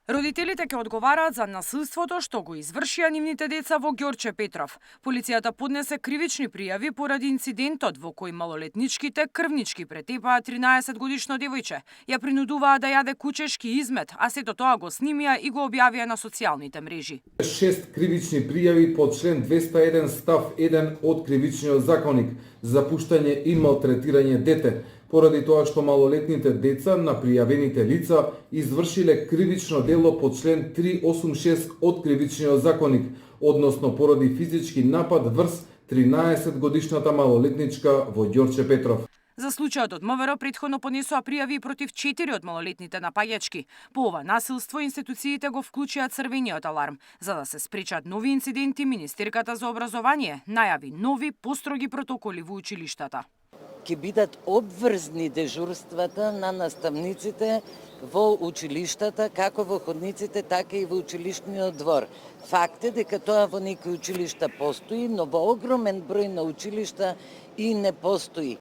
Родителите ќе одговараат за насилството што го извршија нивните деца во Ѓорче Петров. Полицијата поднесе кривични пријави поради инцидентот во кој малолетничките крвнички претепаа 13-годишно девојче. Ја принудуваа да јаде кучешки измет, а сето тоа го снимија и го објавија на социјалните мрежи. 6 кривични пријави по член 201 став 1 од Кривичниот законник за пуштање и малтретирање дете, поради тоа што малолетните деца на пријавените лица извршиле кривично дело по член 386 од Кривичниот законник, односно поради физички напад врз 13-годишната малолетничка во Ѓорче Петров. За случајот од МВР претходно поднесоа пријави против 4 од малолетните напаѓачки. По ова насилство институциите го вклучија црвениот аларм. За да се спречат нови инциденти, Министерката за образование најави нови построги протоколи во училиштата. Ќе бидат обврзни дежурствата на наставниците во училиштата, како во ходниците, така и во училишниот двор. Факт е дека тоа во некои училишта постои, но во огромен број на училишта и не постои.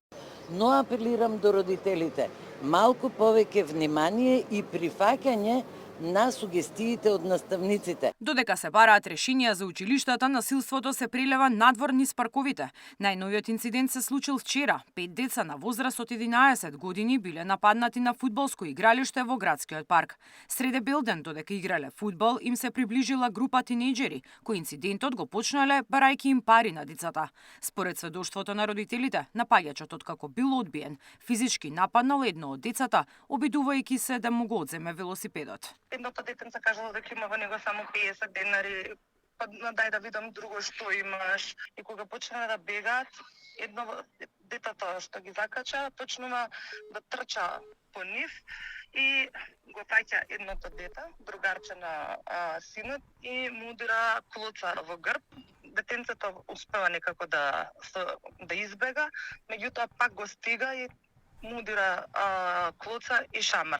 Но апелирам до родителите, малку повеќе внимание и прифаќање на сугестиите од наставниците. Додека се бараат решенија за училиштата, насилството се прелева надвор низ парковите. Најновиот инцидент се случил вчера. 5 деца на возраст од 11 години биле нападнати на фудбалско игралиште во градскиот парк. Среде белден, додека играле фудбал, им се приближила група тинејџери, кои инцидентот го почнале барајќи им пари на децата. Според сведоштвото на родителите, напаѓачот откако бил одбиен, физички нападнал едно од децата, обидувајќи се да му го одземе велосипедот. Едното детенце кажало дека има во него само 50 денари, па дај да видам друго што имаш. И кога почнале да бегаат, едно детето што ги закача, почнува да трча по нив и го фаќа едното дете, другарче на синот, и му удира клоца во грб. Детенцето успева некако да избега, меѓутоа пак го стига и му удира клоца и шамар.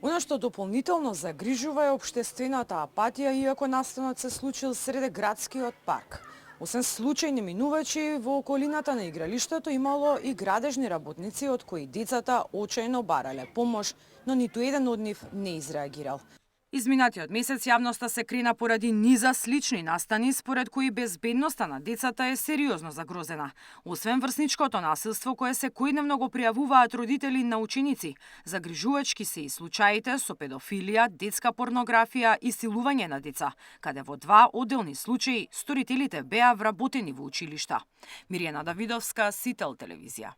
Оно што дополнително загрижува е општествената апатија, иако настанот се случил среде градскиот парк. Освен случајни минувачи, во околината на игралиштето имало и градежни работници од кои децата очајно барале помош, но ниту еден од нив не изреагирал. Изминатиот месец јавноста се крена поради низа слични настани според кои безбедноста на децата е сериозно загрозена. Освен врсничкото насилство кое секојдневно го пријавуваат родители на ученици, загрижувачки се и случаите со педофилија, детска порнографија и силување на деца, каде во 2 одделни случаи сторителите беа вработени во училишта. Мирјана Давидовска, Сител телевизија.